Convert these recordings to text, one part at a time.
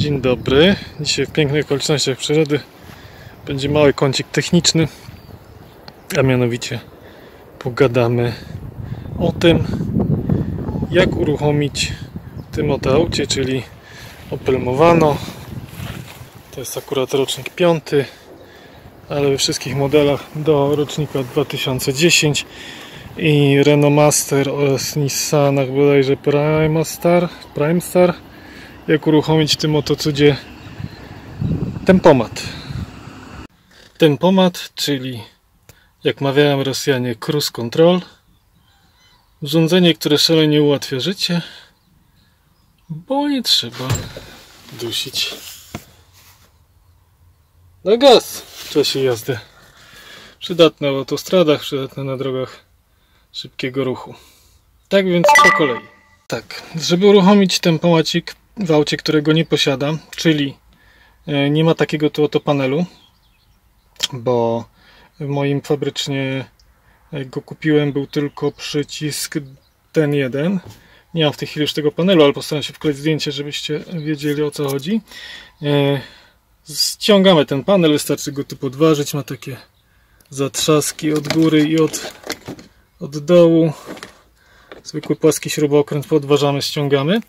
Dzień dobry. Dzisiaj w pięknych okolicznościach przyrody będzie mały kącik techniczny, a mianowicie pogadamy o tym, jak uruchomić w tym oto aucie, czyli Opel Movano. To jest akurat rocznik 5, ale we wszystkich modelach do rocznika 2010 i Renault Master oraz Nissanach bodajże Primestar. Jak uruchomić w tym oto cudzie tempomat. Tempomat, czyli jak mawiają Rosjanie, cruise control. Urządzenie, które szalenie ułatwia życie, bo nie trzeba dusić na gaz w czasie jazdy. Przydatne w autostradach, przydatne na drogach szybkiego ruchu. Tak więc po kolei. Tak, żeby uruchomić tempomacik w aucie, którego nie posiadam, czyli nie ma takiego tu oto panelu, bo w moim fabrycznie, jak go kupiłem, był tylko przycisk ten jeden. Nie mam w tej chwili już tego panelu, ale postaram się wkleić zdjęcie, żebyście wiedzieli, o co chodzi. Ściągamy ten panel, wystarczy go tu podważyć, ma takie zatrzaski od góry i od dołu. Zwykły płaski śrubokręt, podważamy, ściągamy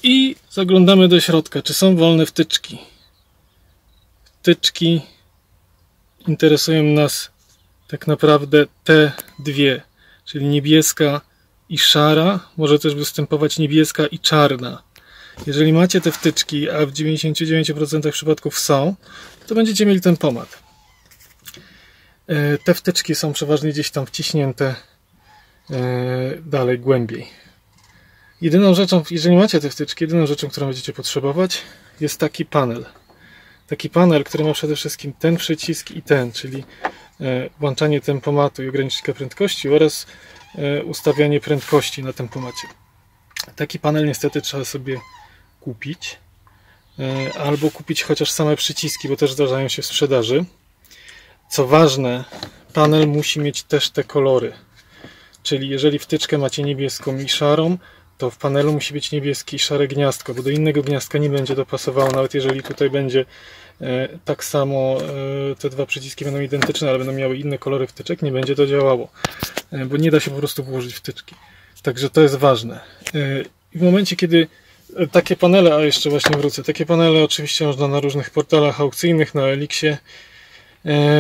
i zaglądamy do środka, czy są wolne wtyczki. Wtyczki interesują nas tak naprawdę te dwie, czyli niebieska i szara, może też występować niebieska i czarna. Jeżeli macie te wtyczki, a w 99% przypadków są, to będziecie mieli tempomat. Te wtyczki są przeważnie gdzieś tam wciśnięte dalej, głębiej. Jedyną rzeczą, jeżeli macie te wtyczki, jedyną rzeczą, którą będziecie potrzebować, jest taki panel. Taki panel, który ma przede wszystkim ten przycisk i ten, czyli włączanie tempomatu i ogranicznika prędkości oraz ustawianie prędkości na tempomacie. Taki panel niestety trzeba sobie kupić, albo kupić chociaż same przyciski, bo też zdarzają się w sprzedaży. Co ważne, panel musi mieć też te kolory. Czyli jeżeli wtyczkę macie niebieską i szarą, to w panelu musi być niebieskie i szare gniazdko, bo do innego gniazdka nie będzie dopasowało, nawet jeżeli tutaj będzie tak samo, te dwa przyciski będą identyczne, ale będą miały inne kolory wtyczek, nie będzie to działało, bo nie da się po prostu włożyć wtyczki. Także to jest ważne. I w momencie, kiedy takie panele, a jeszcze właśnie wrócę, takie panele oczywiście można na różnych portalach aukcyjnych, na Elixie.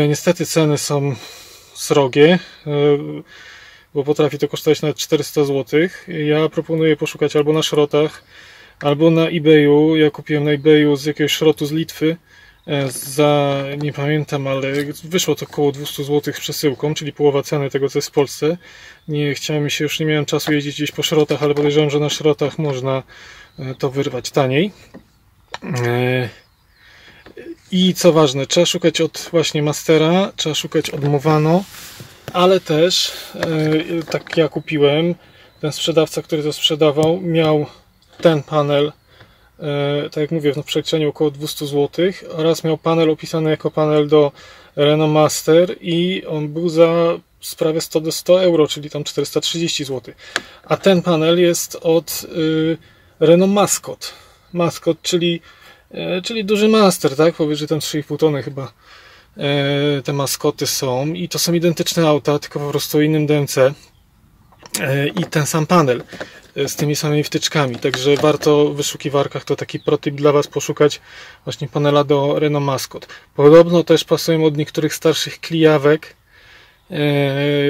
Niestety ceny są srogie, bo potrafi to kosztować nawet 400 zł. Ja proponuję poszukać albo na szrotach, albo na eBayu. Ja kupiłem na eBayu z jakiegoś szrotu z Litwy za, nie pamiętam, ale wyszło to około 200 zł z przesyłką, czyli połowa ceny tego, co jest w Polsce. Już nie miałem czasu jeździć gdzieś po szrotach, ale podejrzewam, że na szrotach można to wyrwać taniej. I co ważne, trzeba szukać od właśnie Mastera, trzeba szukać od Movano, ale też, tak ja kupiłem, ten sprzedawca, który to sprzedawał, miał ten panel, tak jak mówię, w przeliczeniu około 200 zł, oraz miał panel opisany jako panel do Renault Master i on był za prawie 100 euro, czyli tam 430 zł. A ten panel jest od Renault Mascot. Mascot, czyli duży Master, tak? Powyżej tam 3,5 tony chyba te maskoty są i to są identyczne auta, tylko po prostu o innym DMC i ten sam panel z tymi samymi wtyczkami, także warto w wyszukiwarkach, to taki protip dla Was, poszukać właśnie panela do Renault Mascot. Podobno też pasują od niektórych starszych Clijawek,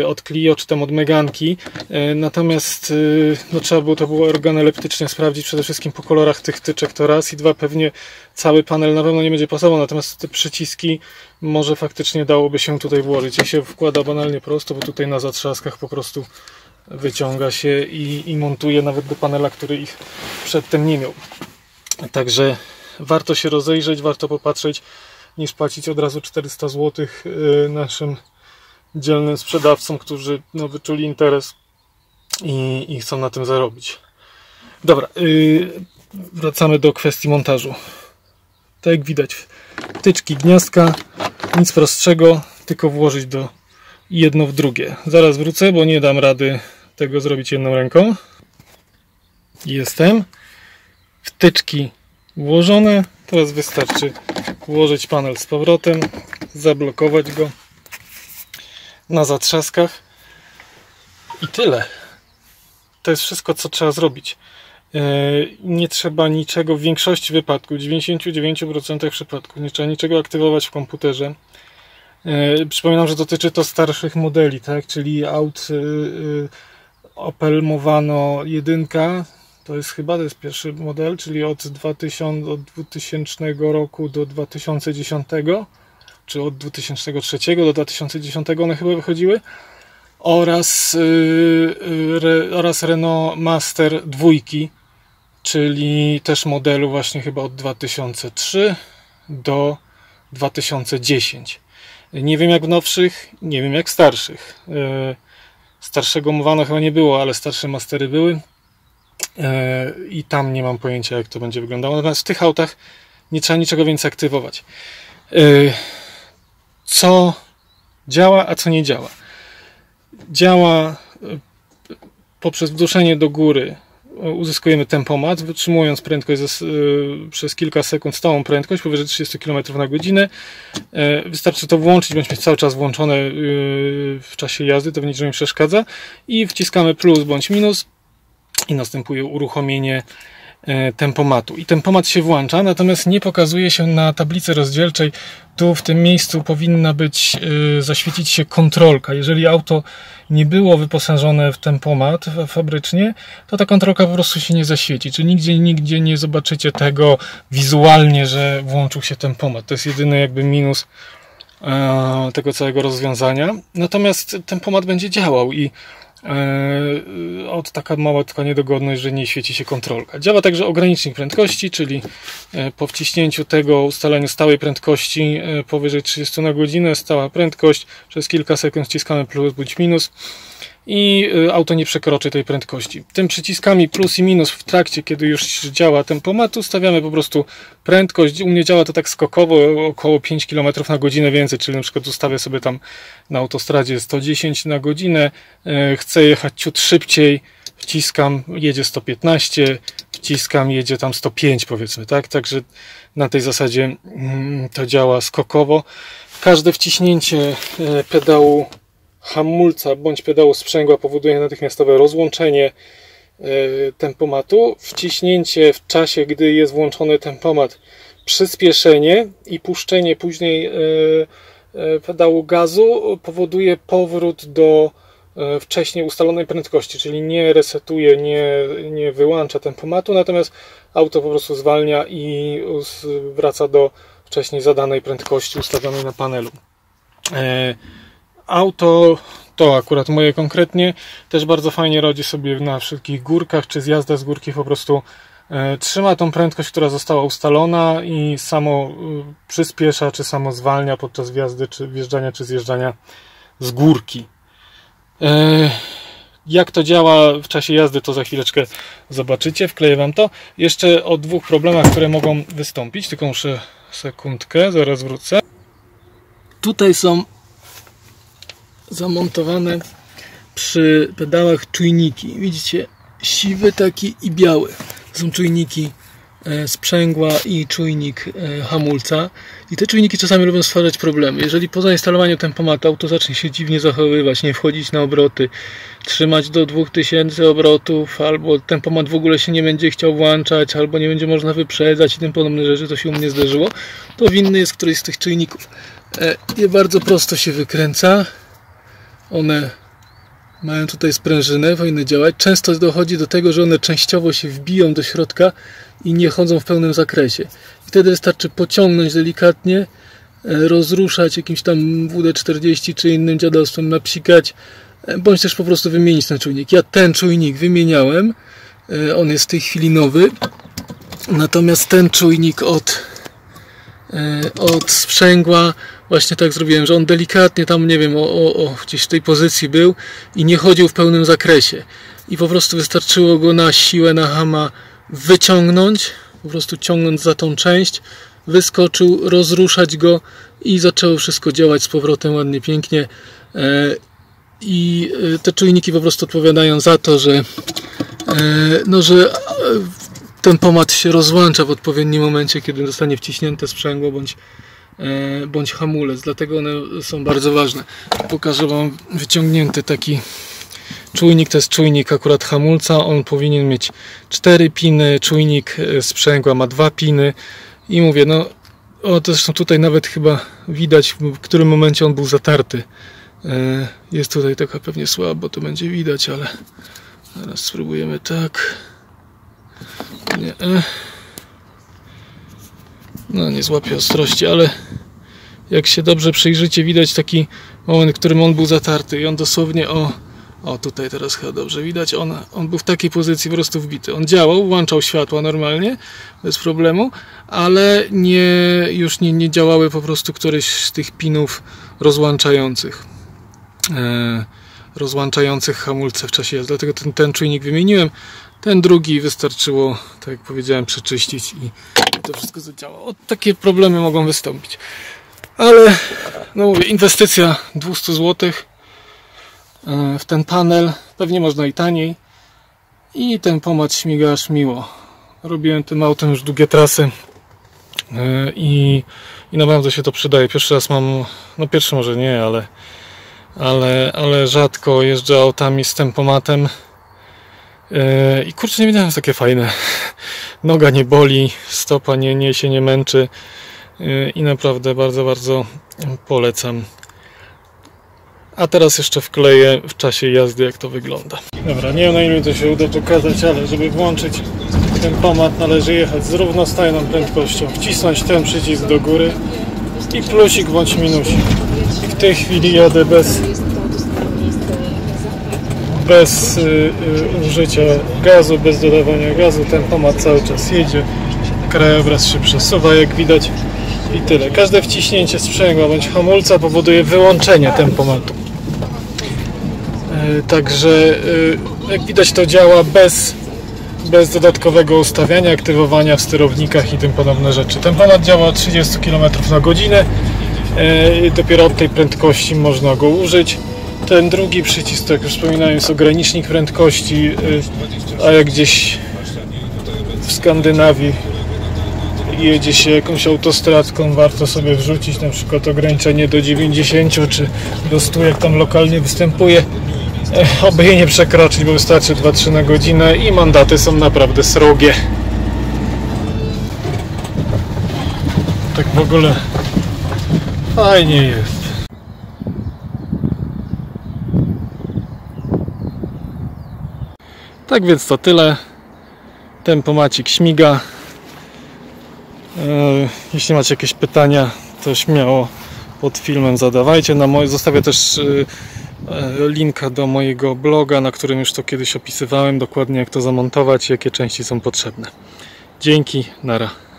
od Clio czy tam od Meganki, natomiast no, trzeba było to organoleptycznie sprawdzić, przede wszystkim po kolorach tych wtyczek, to raz, i dwa, pewnie cały panel na pewno nie będzie pasował, natomiast te przyciski może faktycznie dałoby się tutaj włożyć. I się wkłada banalnie prosto, bo tutaj na zatrzaskach po prostu wyciąga się i montuje nawet do panela, który ich przedtem nie miał. Także warto się rozejrzeć, warto popatrzeć, niż płacić od razu 400 zł naszym dzielnym sprzedawcom, którzy no, wyczuli interes i chcą na tym zarobić. Dobra, wracamy do kwestii montażu. Tak jak widać, wtyczki, gniazdka, nic prostszego, tylko włożyć jedno w drugie. Zaraz wrócę, bo nie dam rady tego zrobić jedną ręką. Jestem. Wtyczki włożone. Teraz wystarczy włożyć panel z powrotem, zablokować go na zatrzaskach i tyle. To jest wszystko, co trzeba zrobić. Nie trzeba niczego w większości wypadków, w 99% przypadków, nie trzeba niczego aktywować w komputerze. Przypominam, że dotyczy to starszych modeli, tak? Czyli aut Opel Movano 1, to jest pierwszy model, czyli od 2000 roku do 2010, czy od 2003 do 2010 one chyba wychodziły, oraz Renault Master 2, czyli też modelu właśnie chyba od 2003 do 2010. Nie wiem jak w nowszych, nie wiem jak starszych. Starszego Movano chyba nie było, ale starsze Mastery były. I tam nie mam pojęcia jak to będzie wyglądało. Natomiast w tych autach nie trzeba niczego więcej aktywować. Co działa, a co nie działa? Działa poprzez wduszenie do góry. Uzyskujemy tempomat, wytrzymując prędkość przez kilka sekund, stałą prędkość powyżej 30 km na godzinę. Wystarczy to włączyć, bądź mieć cały czas włączone w czasie jazdy, to w niczym nie przeszkadza. I wciskamy plus bądź minus i następuje uruchomienie tempomatu. I tempomat się włącza, natomiast nie pokazuje się na tablicy rozdzielczej. Tu w tym miejscu powinna zaświecić się kontrolka. Jeżeli auto nie było wyposażone w tempomat fabrycznie, to ta kontrolka po prostu się nie zaświeci. Czyli nigdzie nie zobaczycie tego wizualnie, że włączył się tempomat. To jest jedyny jakby minus tego całego rozwiązania. Natomiast tempomat będzie działał i taka mała tylko niedogodność, że nie świeci się kontrolka. Działa także ogranicznik prędkości, czyli po wciśnięciu tego ustaleniu stałej prędkości powyżej 30 na godzinę, stała prędkość, przez kilka sekund wciskamy plus bądź minus i auto nie przekroczy tej prędkości. Tym przyciskami plus i minus w trakcie, kiedy już działa tempomat, ustawiamy po prostu prędkość. U mnie działa to tak skokowo, około 5 km na godzinę więcej, czyli na przykład ustawię sobie tam na autostradzie 110 na godzinę, chcę jechać ciut szybciej, wciskam, jedzie 115, wciskam, jedzie tam 105 powiedzmy, tak? Także na tej zasadzie to działa skokowo. Każde wciśnięcie pedału hamulca bądź pedału sprzęgła powoduje natychmiastowe rozłączenie tempomatu. Wciśnięcie w czasie, gdy jest włączony tempomat, przyspieszenie i puszczenie później pedału gazu powoduje powrót do wcześniej ustalonej prędkości, czyli nie resetuje, nie wyłącza tempomatu, natomiast auto po prostu zwalnia i wraca do wcześniej zadanej prędkości ustawionej na panelu. Auto, to akurat moje konkretnie, też bardzo fajnie radzi sobie na wszystkich górkach, czy zjazda z górki po prostu trzyma tą prędkość, która została ustalona i samo przyspiesza, czy samo zwalnia podczas wjazdy, czy wjeżdżania, czy zjeżdżania z górki. Jak to działa w czasie jazdy, to za chwileczkę zobaczycie, wkleję Wam to. Jeszcze o dwóch problemach, które mogą wystąpić, tylko muszę sekundkę, zaraz wrócę. Tutaj są zamontowane przy pedałach czujniki. Widzicie, siwy taki i biały. Są czujniki sprzęgła i czujnik hamulca. I te czujniki czasami lubią stwarzać problemy. Jeżeli po zainstalowaniu tempomatu auto zacznie się dziwnie zachowywać, nie wchodzić na obroty, trzymać do 2000 obrotów, albo tempomat w ogóle się nie będzie chciał włączać, albo nie będzie można wyprzedzać i tym podobne rzeczy, to się u mnie zdarzyło, to winny jest któryś z tych czujników. Je bardzo prosto się wykręca. One mają tutaj sprężynę, powinny działać. Często dochodzi do tego, że one częściowo się wbiją do środka i nie chodzą w pełnym zakresie. I wtedy wystarczy pociągnąć delikatnie, rozruszać jakimś tam WD-40 czy innym dziadostwem, napsikać, bądź też po prostu wymienić ten czujnik. Ja ten czujnik wymieniałem, on jest w tej chwili nowy, natomiast ten czujnik od sprzęgła właśnie tak zrobiłem, że on delikatnie tam, nie wiem, gdzieś w tej pozycji był i nie chodził w pełnym zakresie. I po prostu wystarczyło go na siłę, na hama wyciągnąć, po prostu ciągnąć za tą część, wyskoczył, rozruszać go i zaczęło wszystko działać z powrotem ładnie, pięknie. I te czujniki po prostu odpowiadają za to, że ten pomad się rozłącza w odpowiednim momencie, kiedy zostanie wciśnięte sprzęgło bądź hamulec, dlatego one są bardzo ważne. Pokażę Wam wyciągnięty taki czujnik, to jest czujnik akurat hamulca, on powinien mieć 4 piny, czujnik sprzęgła ma 2 piny i mówię, no zresztą tutaj nawet chyba widać, w którym momencie on był zatarty. Jest tutaj taka pewnie słabo, to będzie widać, ale zaraz spróbujemy tak. Nie. No nie złapie ostrości, ale jak się dobrze przyjrzycie, widać taki moment, w którym on był zatarty i on dosłownie o tutaj teraz chyba dobrze widać, on był w takiej pozycji po prostu wbity. On działał, włączał światła normalnie, bez problemu, ale już nie działały po prostu któreś z tych pinów rozłączających hamulce w czasie jazdy. Dlatego ten czujnik wymieniłem. Ten drugi wystarczyło, tak jak powiedziałem, przeczyścić i to wszystko zadziałało. Takie problemy mogą wystąpić. Ale, no mówię, inwestycja 200 zł w ten panel. Pewnie można i taniej. I ten pomad śmiga aż miło. Robiłem tym autem już długie trasy i naprawdę się to przydaje. Pierwszy raz mam, no pierwszy może nie, ale rzadko jeżdżę autami z tempomatem. I kurczę, nie wiedziałem, że takie fajne. Noga nie boli, stopa się nie męczy i naprawdę bardzo, bardzo polecam. A teraz jeszcze wkleję w czasie jazdy, jak to wygląda. Dobra, nie wiem, na ile to się uda pokazać, ale żeby włączyć ten pomad, należy jechać z równostajną prędkością, wcisnąć ten przycisk do góry i plusik bądź minusik. I w tej chwili jadę bez użycia gazu, bez dodawania gazu. Ten pomad cały czas jedzie, krajobraz się przesuwa, jak widać, i tyle. Każde wciśnięcie sprzęgła bądź hamulca powoduje wyłączenie tempomatu. Także jak widać, to działa bez dodatkowego ustawiania, aktywowania w sterownikach i tym podobne rzeczy. Tempomat działa 30 km/h. Dopiero od tej prędkości można go użyć. Ten drugi przycisk, jak już wspominałem, jest ogranicznik prędkości, a jak gdzieś w Skandynawii jedzie się jakąś autostradką, warto sobie wrzucić na przykład ograniczenie do 90 czy do 100, jak tam lokalnie występuje, aby je nie przekroczyć, bo wystarczy 2-3 na godzinę i mandaty są naprawdę srogie. Tak w ogóle fajnie jest. Tak więc to tyle. Tempomacik śmiga. Jeśli macie jakieś pytania, to śmiało pod filmem zadawajcie. Zostawię też linka do mojego bloga, na którym już to kiedyś opisywałem dokładnie, jak to zamontować, jakie części są potrzebne. Dzięki, nara.